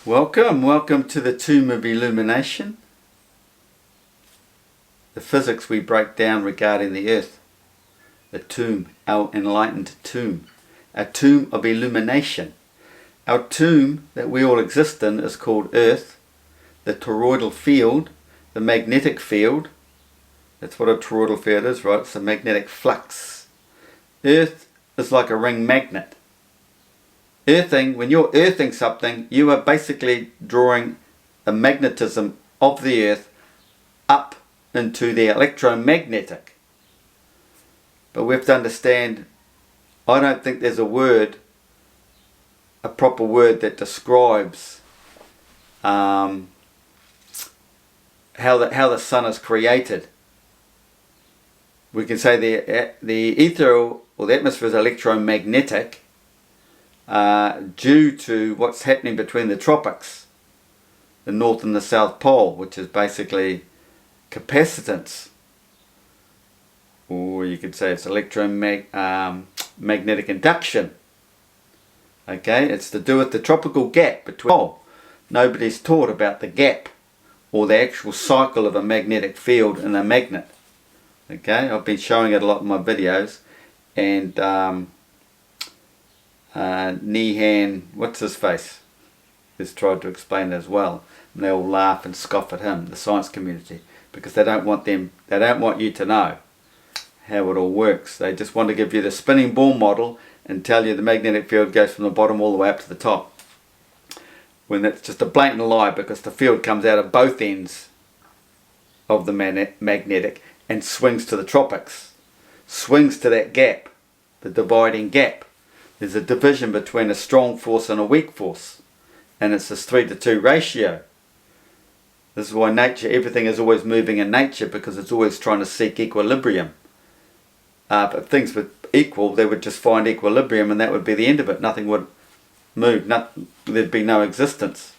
Welcome to the tomb of illumination. The physics we break down regarding the earth. The tomb, our enlightened tomb. A tomb of illumination. Our tomb that we all exist in is called Earth. The toroidal field, the magnetic field. That's what a toroidal field is, right? It's a magnetic flux. Earth is like a ring magnet. Earthing, when you're earthing something, you are basically drawing the magnetism of the earth up into the electromagnetic. But we have to understand, I don't think there's a proper word that describes how the sun is created. We can say the ether or the atmosphere is electromagnetic due to what's happening between the tropics, the North and the South Pole, which is basically capacitance, or you could say it's magnetic induction. Okay, it's to do with the tropical gap between. Nobody's taught about the gap or the actual cycle of a magnetic field and a magnet. Okay, I've been showing it a lot in my videos, and Nihan, what's his face, has tried to explain it as well, and they all laugh and scoff at him, the science community, because they don't want you to know how it all works. They just want to give you the spinning ball model and tell you the magnetic field goes from the bottom all the way up to the top, when that's just a blatant lie, because the field comes out of both ends of the magnetic and swings to the tropics, swings to that gap, the dividing gap. There's a division between a strong force and a weak force, and it's this 3-to-2 ratio. This is why nature, everything is always moving in nature, because it's always trying to seek equilibrium. But if things were equal, they would just find equilibrium, and that would be the end of it. Nothing would move, there'd be no existence.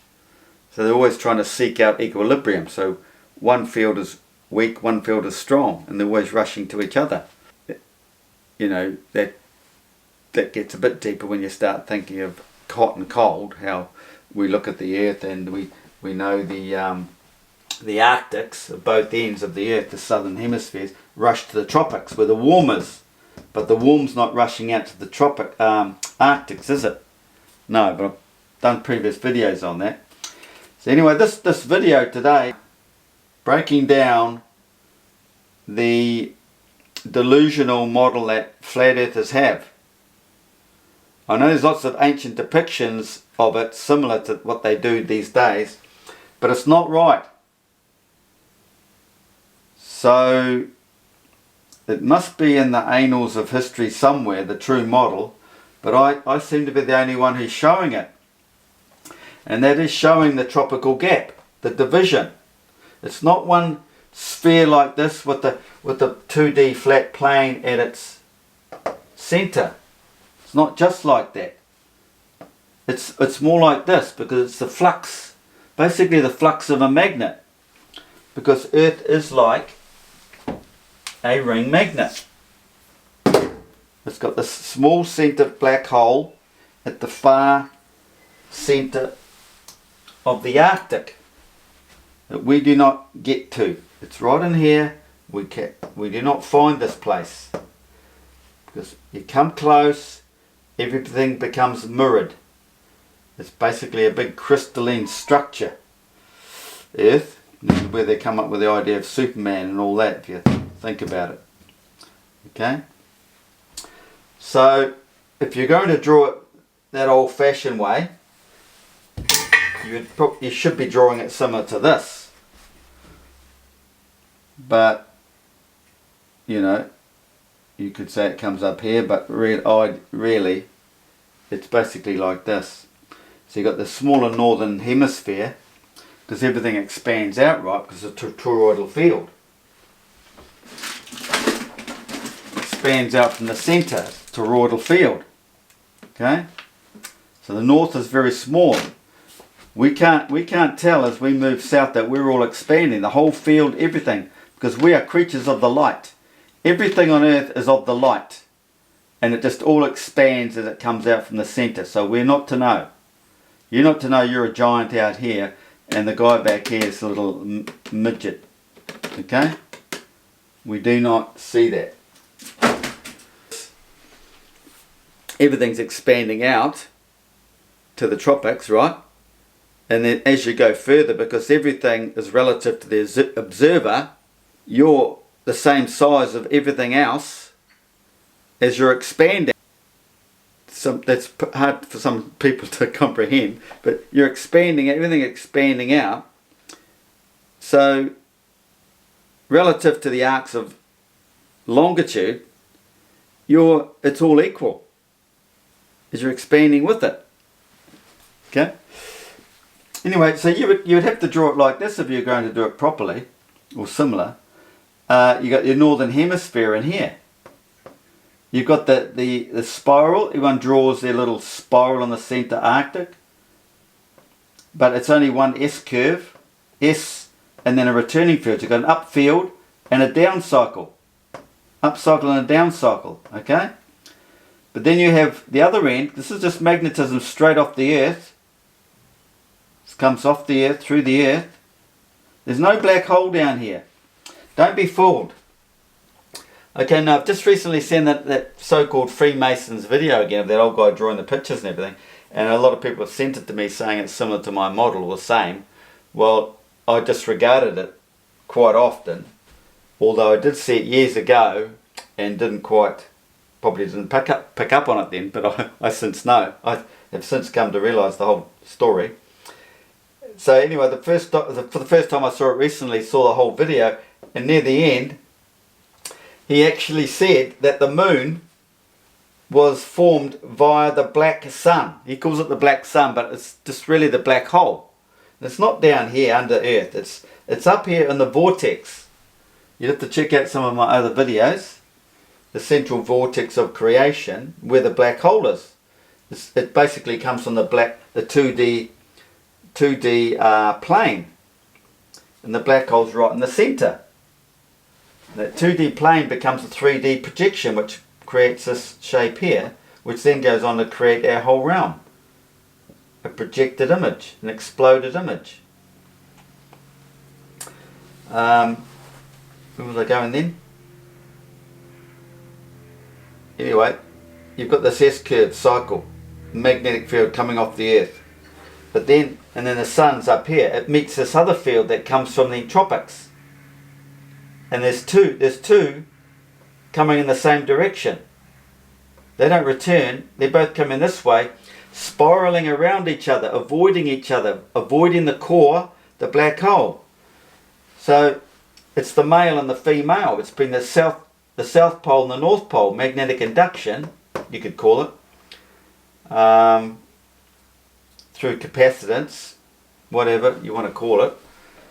So they're always trying to seek out equilibrium. So one field is weak, one field is strong, and they're always rushing to each other. You know, that gets a bit deeper when you start thinking of hot and cold, how we look at the earth, and we know the Arctics, of both ends of the earth, the southern hemispheres, rush to the tropics where the warm is. But the warm's not rushing out to the Arctics, is it? No, but I've done previous videos on that. So anyway, this video today, breaking down the delusional model that flat earthers have. I know there's lots of ancient depictions of it similar to what they do these days, but it's not right. So it must be in the annals of history somewhere, the true model, but I seem to be the only one who's showing it. And that is showing the tropical gap, the division. It's not one sphere like this with the 2D flat plane at its center. It's not just like that. It's more like this, because it's the flux, basically the flux of a magnet, because Earth is like a ring magnet. It's got this small centered black hole at the far center of the Arctic that we do not get to. It's right in here. We do not find this place, because you come close, everything becomes mirrored. It's basically a big crystalline structure. Earth, this is where they come up with the idea of Superman and all that, if you think about it. Okay? So, if you're going to draw it that old-fashioned way, you should be drawing it similar to this. But, you know, you could say it comes up here, but really, it's basically like this. So you've got the smaller northern hemisphere, because everything expands out, right, because it's a toroidal field. Expands out from the center, toroidal field. Okay? So the north is very small. We can't tell as we move south that we're all expanding, the whole field, everything, because we are creatures of the light. Everything on earth is of the light, and it just all expands as it comes out from the center. So we're not to know. You're not to know you're a giant out here and the guy back here is a little midget. Okay? We do not see that. Everything's expanding out to the tropics, right? And then as you go further, because everything is relative to the observer, you're the same size of everything else as you're expanding. That's hard for some people to comprehend, but you're expanding, everything expanding out. So relative to the arcs of longitude, it's all equal as you're expanding with it. Okay? Anyway, so you would have to draw it like this if you're going to do it properly, or similar. You got your northern hemisphere in here. You've got the spiral. Everyone draws their little spiral on the centre Arctic. But it's only one S curve. S and then a returning field. You've got an up field and a down cycle. Up cycle and a down cycle. Okay? But then you have the other end. This is just magnetism straight off the Earth. This comes off the Earth, through the Earth. There's no black hole down here. Don't be fooled. Okay, now I've just recently seen that so-called Freemasons video again of that old guy drawing the pictures and everything, and a lot of people have sent it to me saying it's similar to my model or the same. Well, I disregarded it quite often, although I did see it years ago and probably didn't pick up on it then, but I since know. I have since come to realise the whole story. So anyway, for the first time I saw it recently, saw the whole video, and near the end, he actually said that the moon was formed via the black sun. He calls it the black sun, but it's just really the black hole. And it's not down here under Earth. It's up here in the vortex. You'd have to check out some of my other videos. The central vortex of creation, where the black hole is. It basically comes from the 2D plane. And the black hole's right in the centre. That 2D plane becomes a 3D projection, which creates this shape here, which then goes on to create our whole realm. A projected image, an exploded image. Where was I going then? Anyway, you've got this S-curve cycle, magnetic field coming off the Earth. But then, and then the sun's up here. It meets this other field that comes from the tropics. And there's two coming in the same direction. They don't return. They both come in this way, spiraling around each other, avoiding the core, the black hole. So it's the male and the female. It's been the south pole and the north pole, magnetic induction, you could call it, through capacitance, whatever you want to call it.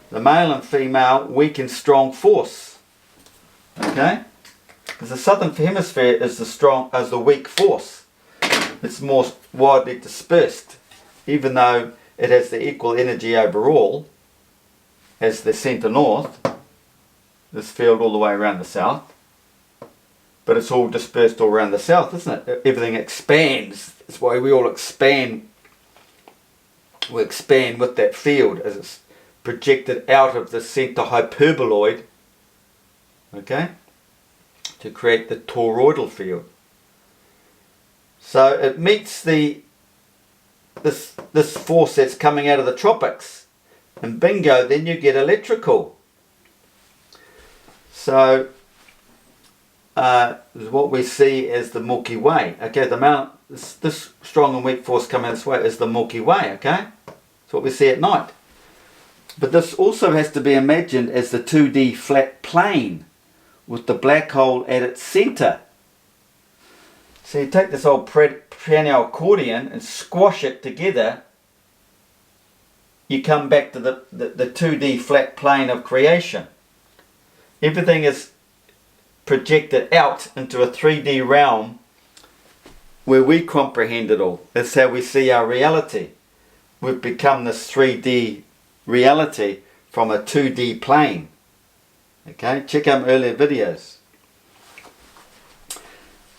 The male and female weak and strong force. Okay? Because the southern hemisphere is the weak force. It's more widely dispersed, even though it has the equal energy overall as the centre north, this field all the way around the south. But it's all dispersed all around the south, isn't it? Everything expands. That's why we all expand. We expand with that field as it's projected out of the centre hyperboloid, okay, to create the toroidal field. So it meets this force that's coming out of the tropics, and bingo, then you get electrical. So what we see as the Milky Way. Okay, this strong and weak force coming this way is the Milky Way. Okay, that's what we see at night. But this also has to be imagined as the 2D flat plane with the black hole at its centre. So you take this old piano accordion and squash it together, you come back to the 2D flat plane of creation. Everything is projected out into a 3D realm where we comprehend it all. That's how we see our reality. We've become this 3D reality from a 2D plane. Okay, check out my earlier videos.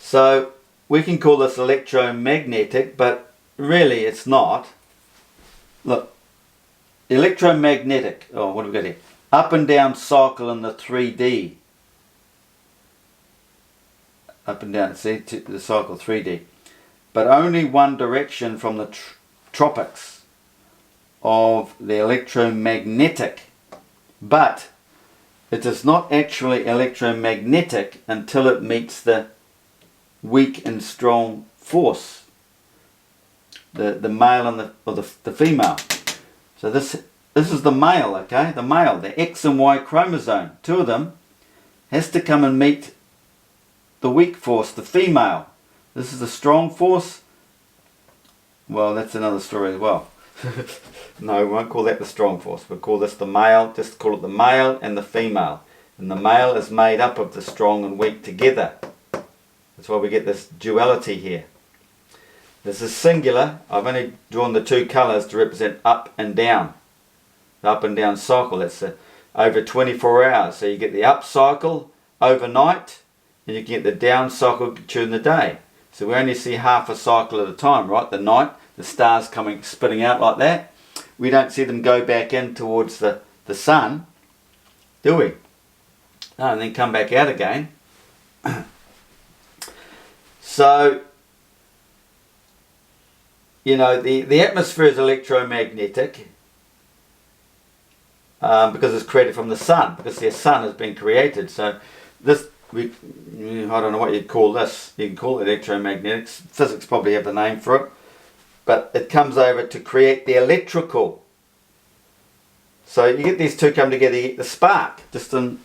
So we can call this electromagnetic, but really it's not. Look, electromagnetic, oh, what have we got here? Up and down cycle in the 3D. Up and down, see, the cycle 3D. But only one direction from the tropics of the electromagnetic. But it is not actually electromagnetic until it meets the weak and strong force. The male and the female. So this is the male, okay? The male, the X and Y chromosome. Two of them has to come and meet the weak force, the female. This is the strong force. Well, that's another story as well. No, we won't call that the strong force. We'll call this the male. Just call it the male and the female. And the male is made up of the strong and weak together. That's why we get this duality here. This is singular. I've only drawn the two colours to represent up and down. The up and down cycle. That's over 24 hours. So you get the up cycle overnight, and you get the down cycle during the day. So we only see half a cycle at a time, right? The night, the stars spitting out like that. We don't see them go back in towards the sun, do we? Oh, and then come back out again. So, you know, the atmosphere is electromagnetic because it's created from the sun, because the sun has been created. So this, I don't know what you'd call this. You can call it electromagnetic. Physics probably have a name for it. But it comes over to create the electrical. So you get these two come together, you get the spark, just an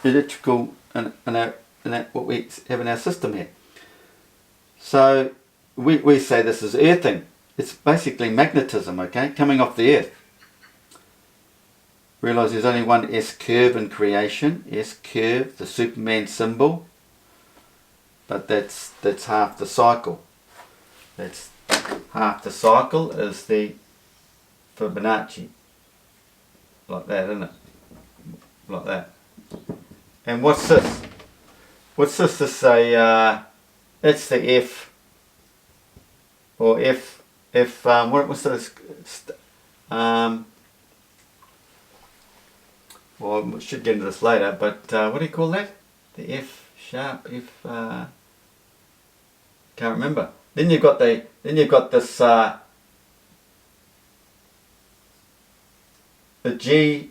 electrical, and what we have in our system here. So we say this is earthing. It's basically magnetism, okay, coming off the earth. Realise there's only one S curve in creation. S curve, the Superman symbol. But that's half the cycle. That's half the cycle is the Fibonacci. Like that, isn't it? Like that. And what's this? What's this to say? It's the F. Or what's this? Well, we should get into this later, but what do you call that? The F sharp, F, can't remember. Then you've got this, the G.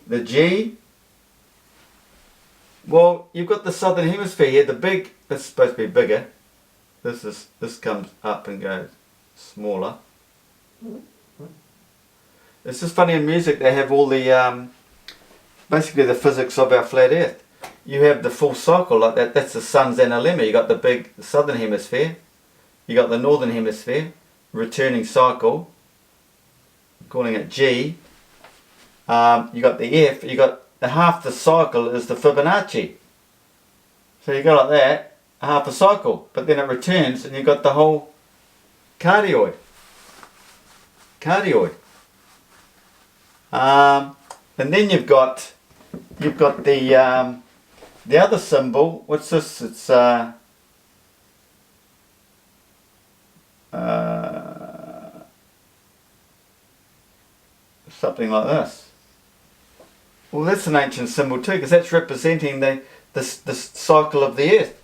Well, you've got the southern hemisphere here, the big, that's supposed to be bigger. This comes up and goes smaller. It's just funny in music, they have all the, basically the physics of our flat earth. You have the full cycle like that. That's the sun's analemma. You got the big southern hemisphere. You got the northern hemisphere, returning cycle, calling it G. You got the F. You got half the cycle is the Fibonacci. So you go like that, half a cycle, but then it returns, and you got the whole cardioid. And then you've got the other symbol. What's this? It's something like this. Well, that's an ancient symbol too, because that's representing the cycle of the earth.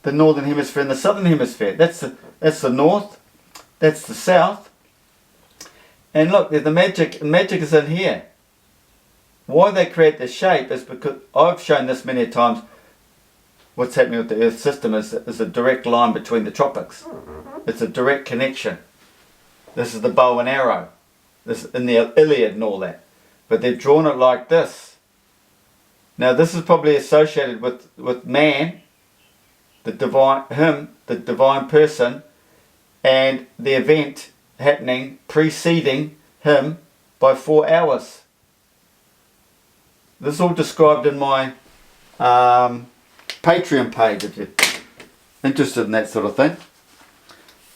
The northern hemisphere and the southern hemisphere. That's the north. That's the south. And look, the magic is in here. Why they create this shape is because I've shown this many times. What's happening with the Earth system is a direct line between the tropics. It's a direct connection. This is the bow and arrow. This in the Iliad and all that. But they've drawn it like this. Now this is probably associated with man, the divine person, and the event happening preceding him by 4 hours. This is all described in my Patreon page if you're interested in that sort of thing.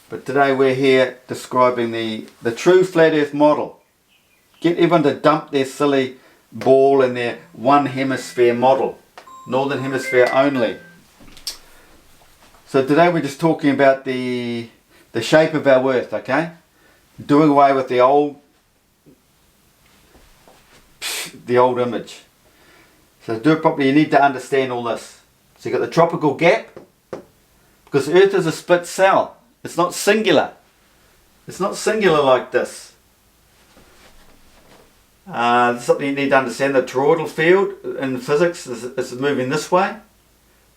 But today we're here describing the true flat earth model. Get everyone to dump their silly ball in their one hemisphere model. Northern hemisphere only. So today we're just talking about the shape of our earth, okay? Doing away with the old the old image. So to do it properly, you need to understand all this. So you've got the tropical gap, because Earth is a split cell. It's not singular. It's not singular like this. Something you need to understand. The toroidal field in physics is moving this way,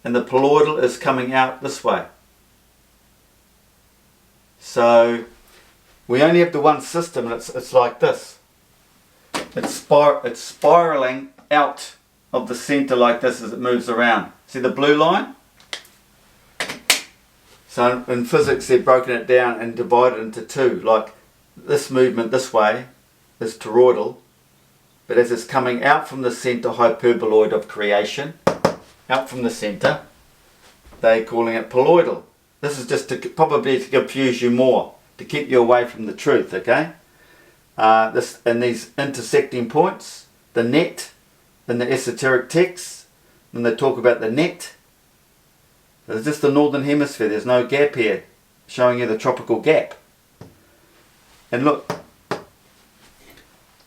and the poloidal is coming out this way. So we only have the one system, and it's like this. It's spiraling out of the center like this as it moves around. See the blue line? So in physics they've broken it down and divided into two. Like this movement this way is toroidal, but as it's coming out from the center hyperboloid of creation, out from the center, they're calling it poloidal. This is just probably to confuse you more, to keep you away from the truth, okay? And these intersecting points, the net in the esoteric texts, when they talk about the net, there's just the northern hemisphere. There's no gap here, showing you the tropical gap. And look,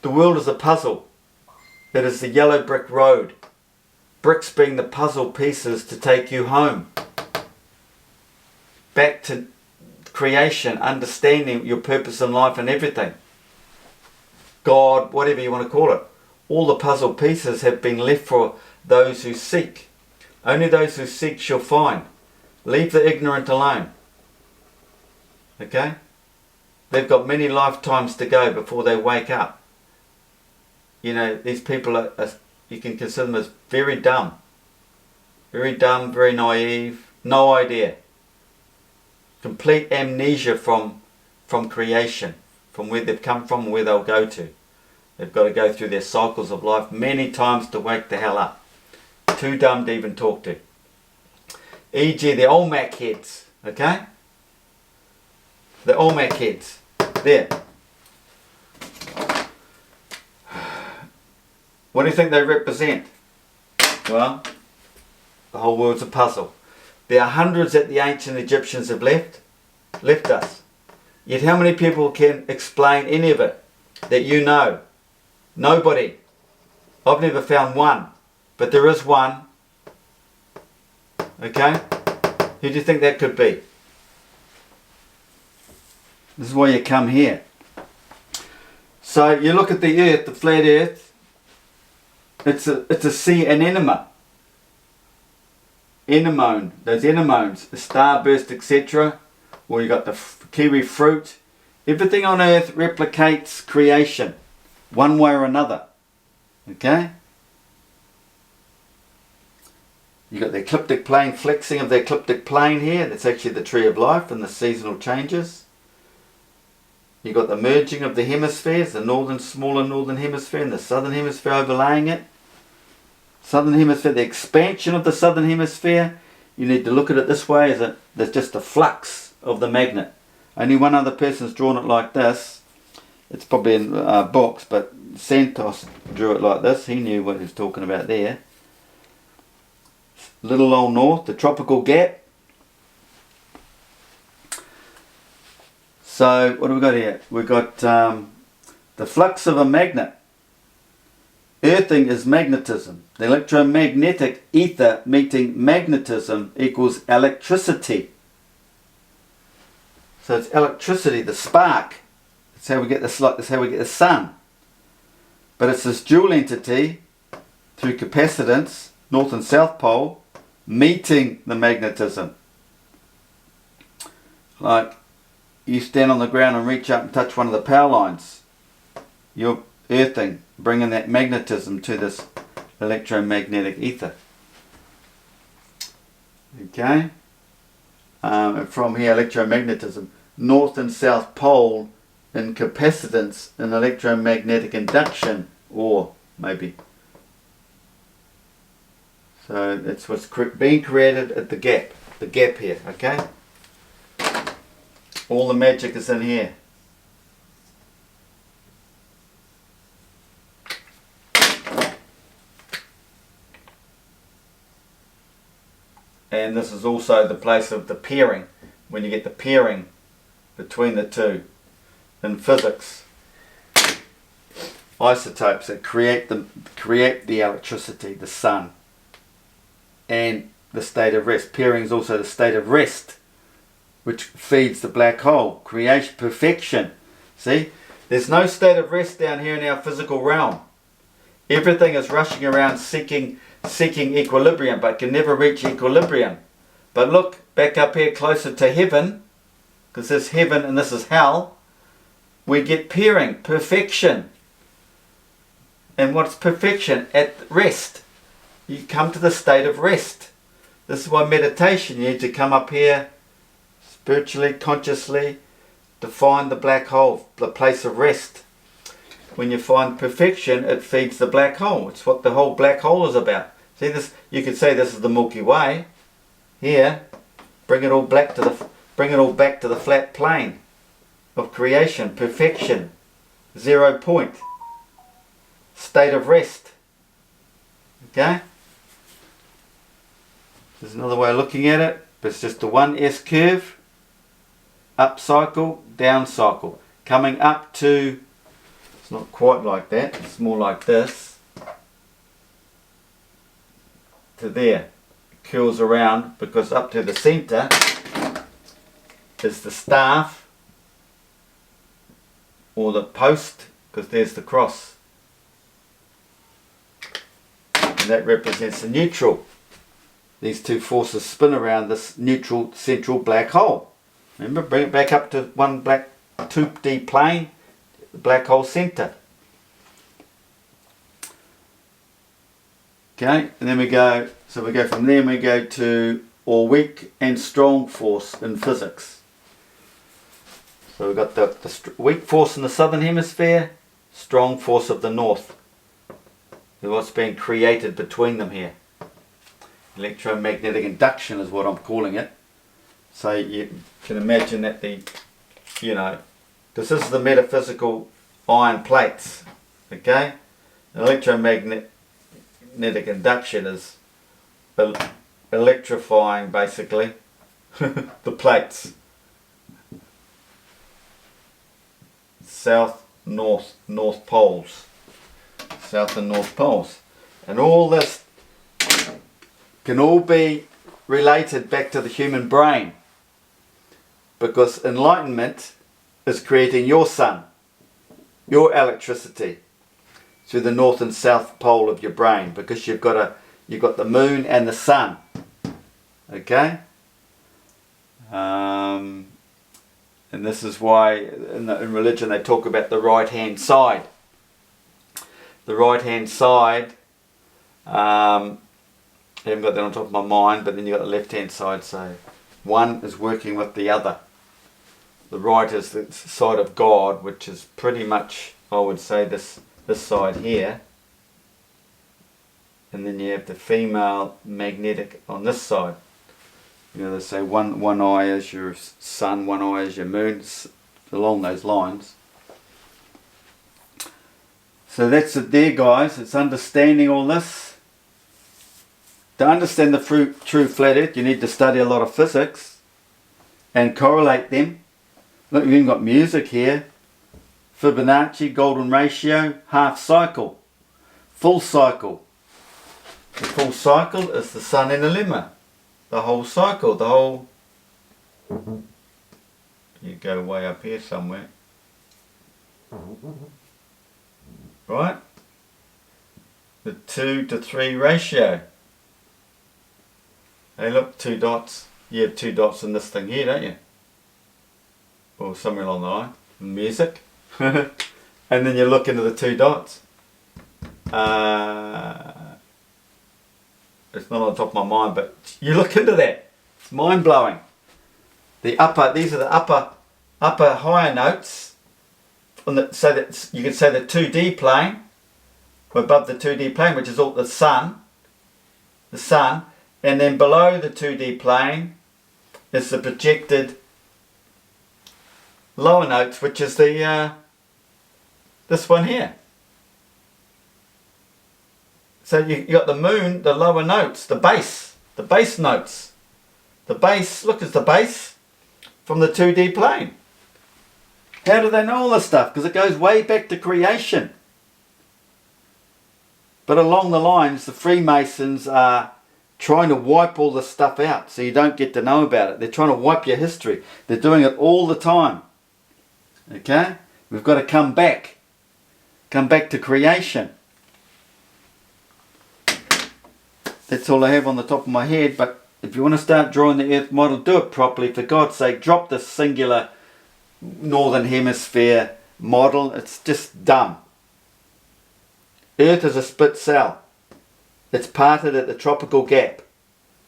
the world is a puzzle. It is the yellow brick road. Bricks being the puzzle pieces to take you home. Back to creation, understanding your purpose in life and everything. God, whatever you want to call it. All the puzzle pieces have been left for those who seek. Only those who seek shall find. Leave the ignorant alone. Okay? They've got many lifetimes to go before they wake up. You know, these people are you can consider them as very dumb. Very dumb, very naive, no idea. Complete amnesia from creation, from where they've come from and where they'll go to. They've got to go through their cycles of life many times to wake the hell up. Too dumb to even talk to. E.g. the Olmec heads, okay? The Olmec heads, there. What do you think they represent? Well, the whole world's a puzzle. There are hundreds that the ancient Egyptians have left us. Yet how many people can explain any of it that you know? Nobody. I've never found one. But there is one. Okay? Who do you think that could be? This is why you come here. So you look at the earth, the flat earth. It's a sea anemone. Anemone. Those anemones. A starburst, etc. Or you got the kiwi fruit. Everything on earth replicates creation. One way or another. Okay? You got the ecliptic plane, flexing of the ecliptic plane here. That's actually the tree of life and the seasonal changes. You got the merging of the hemispheres, the northern, smaller northern hemisphere and the southern hemisphere overlaying it. Southern hemisphere, the expansion of the southern hemisphere. You need to look at it this way, as there's just a flux of the magnet. Only one other person's drawn it like this. It's probably in books, but Santos drew it like this. He knew what he was talking about there. Little old north, the tropical gap. So what have we got here? We've got the flux of a magnet. Earthing is magnetism. The electromagnetic ether meeting magnetism equals electricity. So it's electricity, the spark. That's how we get this light. That's how we get the sun. But it's this dual entity through capacitance, north and south pole, meeting the magnetism. Like you stand on the ground and reach up and touch one of the power lines. You're earthing, bringing that magnetism to this electromagnetic ether. Okay? And from here, electromagnetism, north and south pole in capacitance and electromagnetic induction, or maybe. So that's what's being created at the gap here, okay? All the magic is in here. And this is also the place of the pairing, when you get the pairing between the two in physics. isotopes that create the electricity, the sun, and the state of rest. Pairing is also the state of rest, which feeds the black hole. Creation, perfection. See, there's no state of rest down here in our physical realm. Everything is rushing around seeking equilibrium, but can never reach equilibrium. But look back up here closer to heaven, because this is heaven and this is hell. We get pairing, perfection. And what's perfection? At rest. You come to the state of rest. This is why meditation, you need to come up here spiritually, consciously, to find the black hole, the place of rest. When you find perfection, it feeds the black hole. It's what the whole black hole is about. See this? You could say this is the Milky Way. Here, bring it all back to the flat plane of creation, perfection, 0 point, state of rest. Okay? There's another way of looking at it, but it's just the one S curve, up cycle, down cycle, coming up to, it's not quite like that, it's more like this, to there. It curls around because up to the center is the staff or the post, because there's the cross, and that represents the neutral. These two forces spin around this neutral central black hole. Remember, bring it back up to one black 2D plane, the black hole center. Okay, and then we go, so we go from there and we go to or weak and strong force in physics. So we've got the weak force in the southern hemisphere, strong force of the north. And what's being created between them here. Electromagnetic induction is what I'm calling it. So you can imagine that because this is the metaphysical iron plates, okay? Electromagnetic induction is electrifying basically the plates. South, north poles. South and north poles. And all this can all be related back to the human brain, because enlightenment is creating your sun, your electricity through the north and south pole of your brain, because you've got the moon and the sun. Okay, and this is why in religion they talk about the right hand side. The right hand side, I haven't got that on top of my mind, but then you've got the left hand side, so one is working with the other. The right is the side of God, which is pretty much, I would say, this side here. And then you have the female magnetic on this side. They say one eye is your sun, one eye is your moon, along those lines. So that's it there, guys. It's understanding all this. To understand the true flat earth, you need to study a lot of physics and correlate them. Look, you've even got music here. Fibonacci, golden ratio, half cycle, full cycle. The full cycle is the sun in a lemma. The whole cycle, the whole... You go way up here somewhere. Right? The 2 to 3 ratio. Hey look, 2 dots. You have 2 dots in this thing here, don't you? Or somewhere along the line. Music. And then you look into the 2 dots. It's not on top of my mind, but you look into that. It's mind-blowing. These are the upper higher notes. So that you could say the 2D plane, above the 2D plane, which is all the sun, and then below the 2D plane is the projected lower notes, which is the this one here. So you got the moon, the lower notes, the bass notes. The bass, look, is the bass from the 2D plane. How do they know all this stuff? Because it goes way back to creation. But along the lines, the Freemasons are trying to wipe all this stuff out so you don't get to know about it. They're trying to wipe your history. They're doing it all the time. Okay? We've got to come back. Come back to creation. That's all I have on the top of my head. But if you want to start drawing the Earth model, do it properly. For God's sake, drop this singular northern hemisphere model. It's just dumb. Earth is a split cell. It's parted at the tropical gap.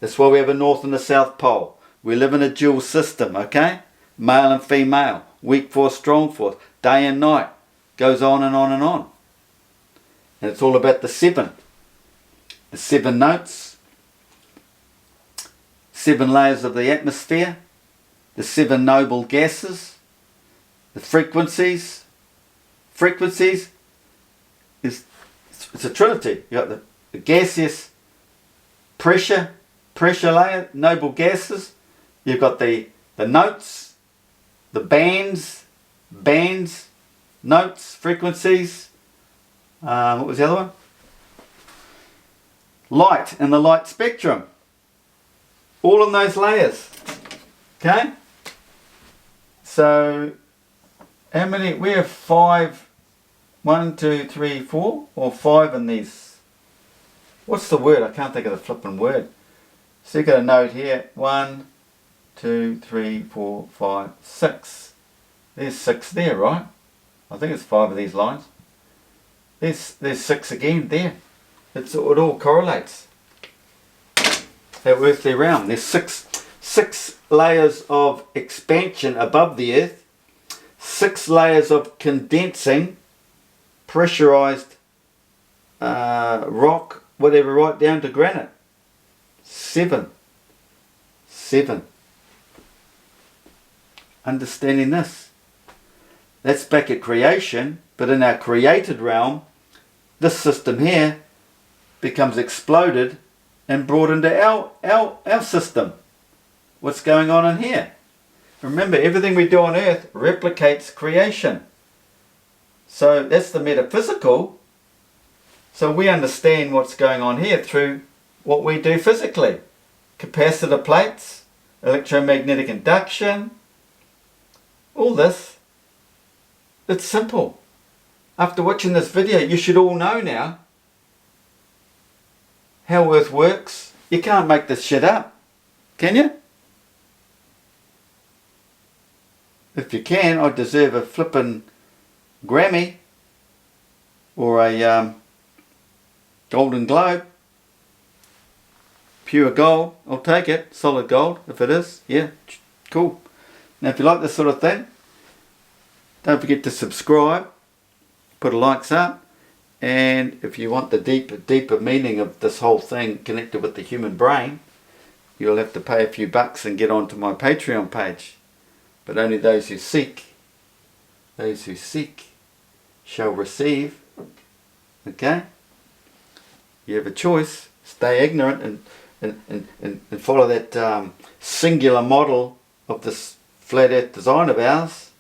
That's why we have a north and a south pole. We live in a dual system, okay? Male and female. Weak force, strong force. Day and night. Goes on and on and on. And it's all about the seven. The seven notes. 7 layers of the atmosphere. The 7 noble gases. The frequencies. Frequencies is it's a trinity. You got the gaseous pressure layer, noble gases. You've got the notes, the bands, notes, frequencies. What was the other one? Light and the light spectrum. All in those layers. Okay? So, how many? We have 5. 1, 2, 3, 4, or 5 in these. What's the word? I can't think of the flipping word. So you've got a note here. 1, 2, 3, 4, 5, 6. There's 6 there, right? I think it's 5 of these lines. There's 6 again there. It all correlates. That earthly realm. There's six layers of expansion above the earth. 6 layers of condensing. Pressurized rock, whatever, right down to granite. 7. Understanding this. That's back at creation, but in our created realm, this system here becomes exploded and brought into our system. What's going on in here? Remember, everything we do on earth replicates creation. So that's the metaphysical. So we understand what's going on here through what we do physically. Capacitor plates, electromagnetic induction, all this. It's simple. After watching this video, you should all know now how Earth works. You can't make this shit up, can you? If you can, I deserve a flippin' Grammy or a Golden Globe. Pure gold, I'll take it. Solid gold, if it is. Yeah, cool. Now if you like this sort of thing, don't forget to subscribe, put a likes up, and if you want the deeper meaning of this whole thing connected with the human brain, you'll have to pay a few bucks and get onto my Patreon page. But only those who seek shall receive. Okay? You have a choice. Stay ignorant and follow that singular model of this flat earth design of ours,